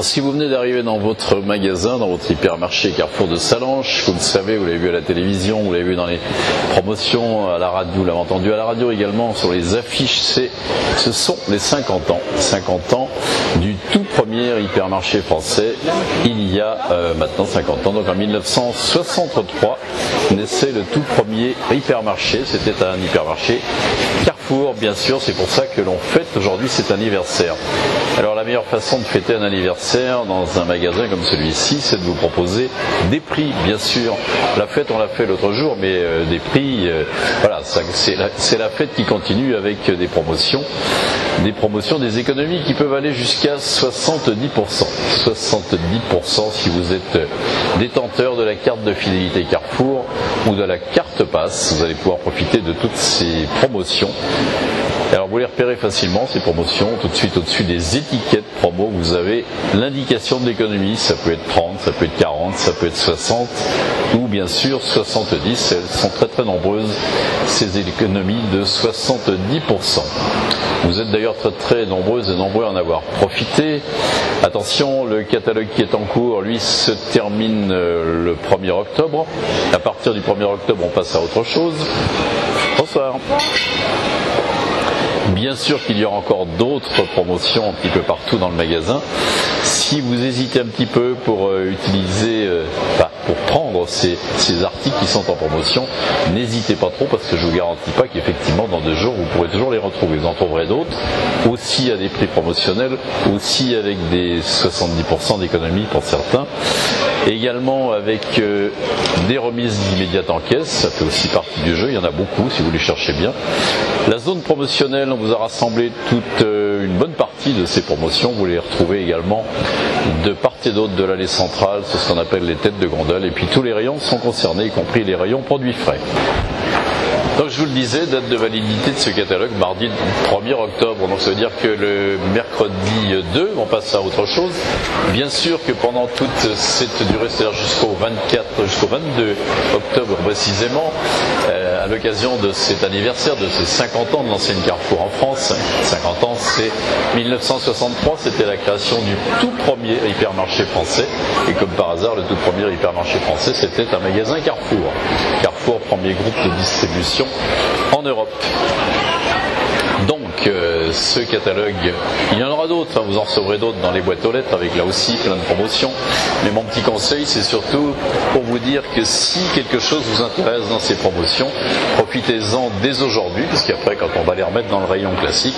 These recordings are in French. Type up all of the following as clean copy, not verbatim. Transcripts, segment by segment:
si vous venez d'arriver dans votre magasin, dans votre hypermarché Carrefour de Sallanches, vous le savez, vous l'avez vu à la télévision, vous l'avez vu dans les promotions, à la radio, vous l'avez entendu à la radio également, sur les affiches, ce sont les 50 ans. 50 ans du tout premier hypermarché français, il y a maintenant 50 ans, donc en 1963, naissait le tout premier hypermarché. C'était un hypermarché Carrefour, bien sûr, c'est pour ça que l'on fête aujourd'hui cet anniversaire. Alors la meilleure façon de fêter un anniversaire dans un magasin comme celui-ci, c'est de vous proposer des prix, bien sûr. La fête, on l'a fait l'autre jour, mais des prix, voilà, c'est la fête qui continue avec des promotions, des économies qui peuvent aller jusqu'à 70%. 70% si vous êtes détenteur de la carte de fidélité Carrefour ou de la carte Pass, vous allez pouvoir profiter de toutes ces promotions. Alors vous les repérez facilement, ces promotions, tout de suite au-dessus des étiquettes promo, vous avez l'indication de l'économie, ça peut être 30, ça peut être 40, ça peut être 60 ou bien sûr 70, elles sont très très nombreuses, ces économies de 70%. Vous êtes d'ailleurs très très nombreuses et nombreux à en avoir profité. Attention, le catalogue qui est en cours, lui, se termine le 1er octobre. À partir du 1er octobre, on passe à autre chose. Bonsoir. Bien sûr qu'il y aura encore d'autres promotions un petit peu partout dans le magasin. Si vous hésitez un petit peu pour pour prendre ces articles qui sont en promotion, n'hésitez pas trop parce que je vous garantis pas qu'effectivement dans 2 jours vous pourrez toujours les retrouver. Vous en trouverez d'autres, aussi à des prix promotionnels, aussi avec des 70% d'économie pour certains, également avec des remises immédiates en caisse, ça fait aussi partie du jeu, il y en a beaucoup si vous les cherchez bien. La zone promotionnelle, on vous a rassemblé toute une bonne partie de ces promotions, vous les retrouvez également de part et d'autre de l'allée centrale, c'est ce qu'on appelle les têtes de gondole, et puis tous les rayons sont concernés, y compris les rayons produits frais. Donc je vous le disais, date de validité de ce catalogue, mardi 1er octobre, donc ça veut dire que le mercredi 2, on passe à autre chose. Bien sûr que pendant toute cette durée, c'est-à-dire jusqu'au 22 octobre précisément, à l'occasion de cet anniversaire, de ces 50 ans de l'ancienne Carrefour en France, 50 ans c'est 1963, c'était la création du tout premier hypermarché français, et comme par hasard, le tout premier hypermarché français, c'était un magasin Carrefour. Carrefour, premier groupe de distribution en Europe. Donc ce catalogue, il y en aura d'autres, vous en recevrez d'autres dans les boîtes aux lettres avec là aussi plein de promotions, mais mon petit conseil c'est surtout pour vous dire que si quelque chose vous intéresse dans ces promotions, profitez-en dès aujourd'hui, parce qu'après quand on va les remettre dans le rayon classique,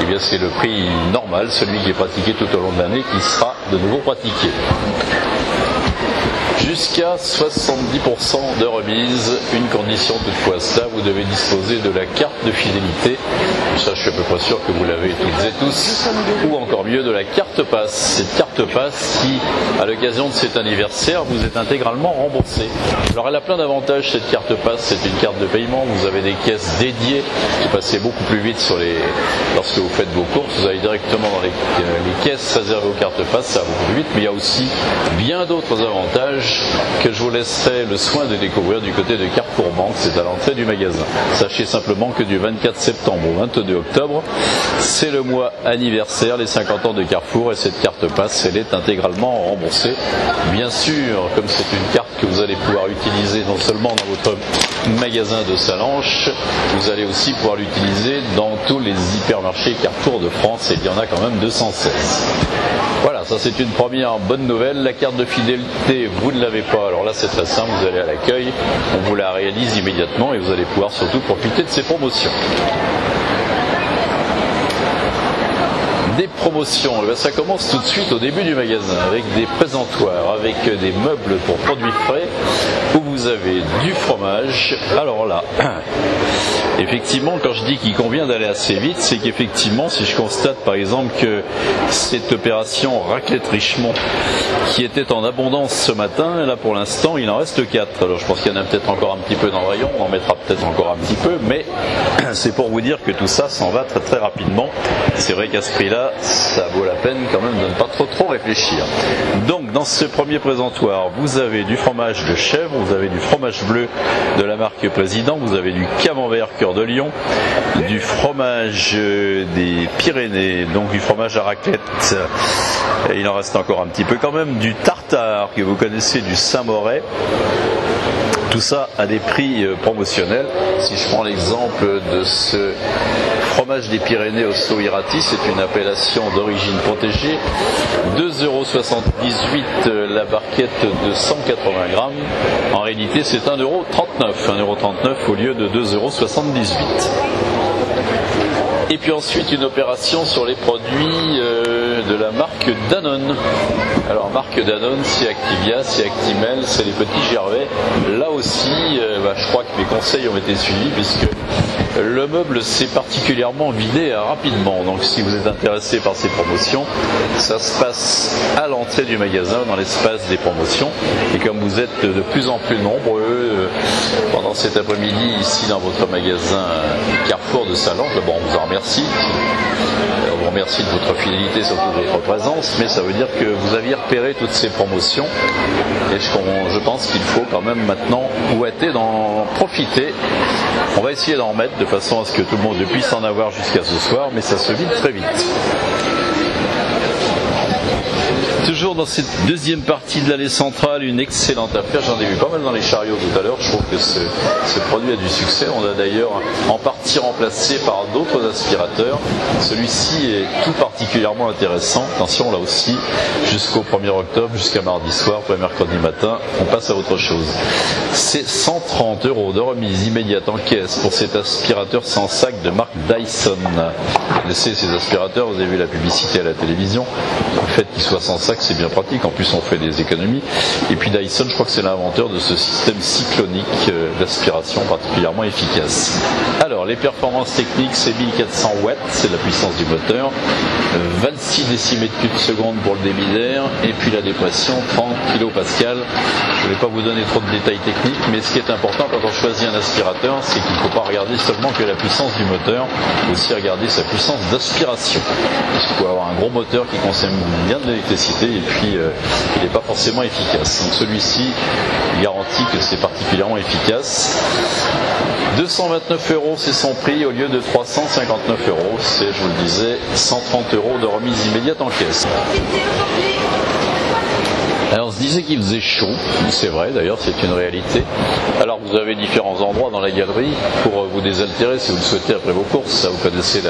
eh bien c'est le prix normal, celui qui est pratiqué tout au long de l'année, qui sera de nouveau pratiqué. Jusqu'à 70% de remise, une condition toutefois cela, vous devez disposer de la carte de fidélité, ça je suis à peu près sûr que vous l'avez toutes et tous, ou encore mieux de la carte Pass, cette carte Pass qui, à l'occasion de cet anniversaire, vous est intégralement remboursée. Alors elle a plein d'avantages cette carte Pass, c'est une carte de paiement, vous avez des caisses dédiées, vous passez beaucoup plus vite lorsque vous faites vos courses, vous allez directement dans les caisses réservées aux cartes Pass, ça va beaucoup plus vite, mais il y a aussi bien d'autres avantages que je vous laisserai le soin de découvrir du côté de Carrefour Banque, c'est à l'entrée du magasin. Sachez simplement que du 24 septembre au 22 octobre, c'est le mois anniversaire, les 50 ans de Carrefour, et cette carte Pass, elle est intégralement remboursée. Bien sûr, comme c'est une carte que vous allez pouvoir utiliser non seulement dans votre magasin de Sallanches, vous allez aussi pouvoir l'utiliser dans tous les hypermarchés Carrefour de France, et il y en a quand même 216. Voilà, ça c'est une première bonne nouvelle. La carte de fidélité, vous ne l'avez pas, alors là c'est très simple, vous allez à l'accueil, on vous la réalise immédiatement et vous allez pouvoir surtout profiter de ces promotions. Des promotions, et bien ça commence tout de suite au début du magasin avec des présentoirs, avec des meubles pour produits frais où vous avez du fromage. Alors là, effectivement, quand je dis qu'il convient d'aller assez vite, c'est qu'effectivement, si je constate par exemple que cette opération raclette Richemont qui était en abondance ce matin, là pour l'instant il en reste 4. Alors je pense qu'il y en a peut-être encore un petit peu dans le rayon, on en mettra peut-être encore un petit peu, mais c'est pour vous dire que tout ça s'en va très très rapidement. C'est vrai qu'à ce prix-là, ça vaut la peine quand même de ne pas trop réfléchir. Donc dans ce premier présentoir, vous avez du fromage de chèvre, vous avez du fromage bleu de la marque Président, vous avez du camembert Cœur de Lion, du fromage des Pyrénées, donc du fromage à raclette, et il en reste encore un petit peu quand même, du tartare que vous connaissez, du Saint-Moret. Tout ça à des prix promotionnels. Si je prends l'exemple de ce fromage des Pyrénées au Soirati, c'est une appellation d'origine protégée, 2,78 € la barquette de 180 grammes. En réalité, c'est 1,39 € au lieu de 2,78 €. Et puis ensuite une opération sur les produits de la marque Danone. Alors marque Danone, c'est Activia, c'est Actimel, c'est les petits Gervais. Là aussi, je crois que mes conseils ont été suivis puisque le meuble s'est particulièrement vidé rapidement. Donc si vous êtes intéressé par ces promotions, ça se passe à l'entrée du magasin, dans l'espace des promotions. Et comme vous êtes de plus en plus nombreux pendant cet après-midi ici dans votre magasin Carrefour de Sallanches, bon, on vous en remercie. On vous remercie de votre fidélité, surtout de votre présence, mais ça veut dire que vous aviez repéré toutes ces promotions et je pense qu'il faut quand même maintenant ouater d'en profiter. On va essayer d'en remettre de façon à ce que tout le monde puisse en avoir jusqu'à ce soir, mais ça se vide très vite. Toujours dans cette deuxième partie de l'allée centrale, une excellente affaire. J'en ai vu pas mal dans les chariots tout à l'heure. Je trouve que ce produit a du succès. On l'a d'ailleurs en partie remplacé par d'autres aspirateurs. Celui-ci est tout particulièrement intéressant. Attention, là aussi, jusqu'au 1er octobre, jusqu'à mardi soir, puis mercredi matin, on passe à autre chose. C'est 130 € de remise immédiate en caisse pour cet aspirateur sans sac de marque Dyson. Vous connaissez ces aspirateurs, vous avez vu la publicité à la télévision. Le fait qu'il soit sans sac, c'est bien pratique, en plus on fait des économies. Et puis Dyson, je crois que c'est l'inventeur de ce système cyclonique d'aspiration particulièrement efficace. Alors les performances techniques, c'est 1400 watts, c'est la puissance du moteur, 26 décimètres cubes seconde pour le débit d'air, et puis la dépression 30 kPa. Je ne vais pas vous donner trop de détails techniques, mais ce qui est important quand on choisit un aspirateur, c'est qu'il ne faut pas regarder seulement que la puissance du moteur, il faut aussi regarder sa puissance d'aspiration. Parce qu'il faut avoir un gros moteur qui consomme bien de l'électricité et puis il n'est pas forcément efficace. Donc celui-ci garantit que c'est particulièrement efficace. 229 € c'est son prix au lieu de 359 €. C'est, je vous le disais, 130 € de remise immédiate en caisse. Alors on se disait qu'il faisait chaud, c'est vrai d'ailleurs, c'est une réalité. Alors vous avez différents endroits dans la galerie pour vous désaltérer si vous le souhaitez après vos courses. Ça, vous connaissez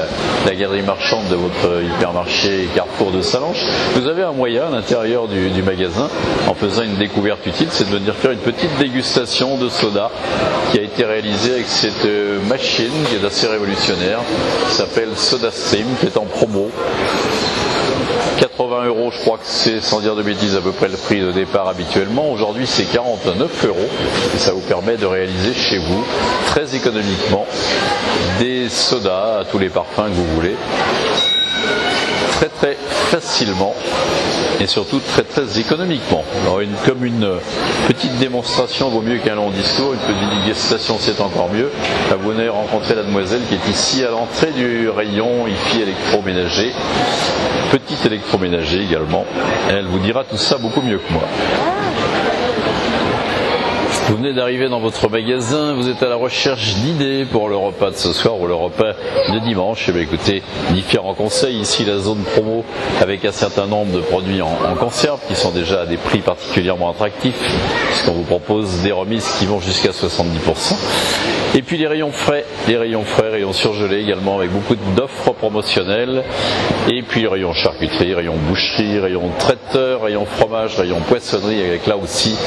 la galerie marchande de votre hypermarché Carrefour de Sallanches. Vous avez un moyen à l'intérieur du magasin, en faisant une découverte utile, c'est de venir faire une petite dégustation de soda qui a été réalisée avec cette machine qui est assez révolutionnaire, qui s'appelle SodaStream, qui est en promo. 80 €, je crois que c'est, sans dire de bêtises, à peu près le prix de départ habituellement. Aujourd'hui, c'est 49 € et ça vous permet de réaliser chez vous, très économiquement, des sodas à tous les parfums que vous voulez. Très facilement et surtout très économiquement. Alors comme une petite démonstration vaut mieux qu'un long discours, une petite dégustation c'est encore mieux. Vous venez rencontrer la demoiselle qui est ici à l'entrée du rayon IFI électroménager, petit électroménager également. Elle vous dira tout ça beaucoup mieux que moi. Vous venez d'arriver dans votre magasin, vous êtes à la recherche d'idées pour le repas de ce soir ou le repas de dimanche. Eh bien, écoutez, différents conseils. Ici, la zone promo avec un certain nombre de produits en conserve qui sont déjà à des prix particulièrement attractifs puisqu'on vous propose des remises qui vont jusqu'à 70%. Et puis les rayons frais, rayons surgelés également avec beaucoup d'offres promotionnelles. Et puis le rayon charcuterie, rayon boucherie, rayon traiteur, rayon fromage, rayon poissonnerie avec là aussi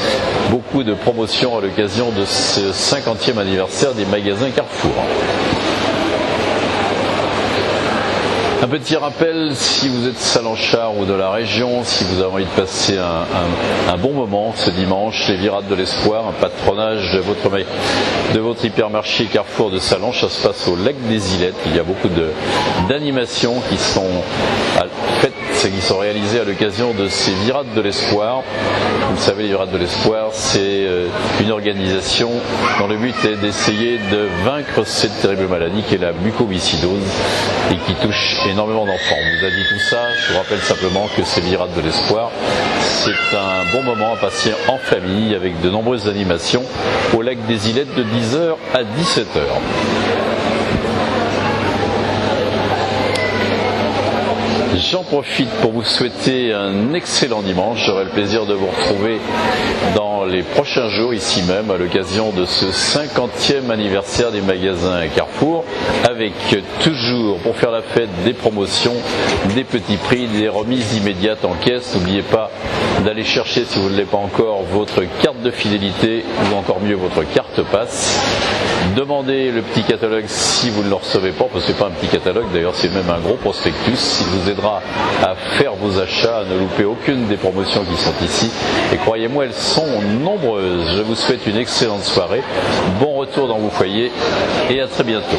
beaucoup de promotions à l'occasion de ce 50e anniversaire des magasins Carrefour. Un petit rappel, si vous êtes Sallanchard ou de la région, si vous avez envie de passer un bon moment ce dimanche, les Virades de l'Espoir, un patronage de votre hypermarché Carrefour de Sallanches, ça se passe au lac des Ilettes. Il y a beaucoup d'animations qui sont faites qui sont réalisés à l'occasion de ces Virades de l'Espoir. Vous le savez, les Virades de l'Espoir, c'est une organisation dont le but est d'essayer de vaincre cette terrible maladie qui est la mucoviscidose et qui touche énormément d'enfants. On vous a dit tout ça, je vous rappelle simplement que ces Virades de l'Espoir, c'est un bon moment à passer en famille avec de nombreuses animations au lac des Ilettes de 10h à 17h. J'en profite pour vous souhaiter un excellent dimanche. J'aurai le plaisir de vous retrouver dans les prochains jours ici même à l'occasion de ce 50e anniversaire des magasins Carrefour, avec toujours pour faire la fête des promotions, des petits prix, des remises immédiates en caisse. N'oubliez pas d'aller chercher, si vous ne l'avez pas encore, votre carte de fidélité ou encore mieux votre carte passe. Demandez le petit catalogue si vous ne le recevez pas, parce que c'est pas un petit catalogue, d'ailleurs c'est même un gros prospectus. Il vous aidera à faire vos achats, à ne louper aucune des promotions qui sont ici. Et croyez-moi, elles sont nombreuses. Je vous souhaite une excellente soirée, bon retour dans vos foyers et à très bientôt.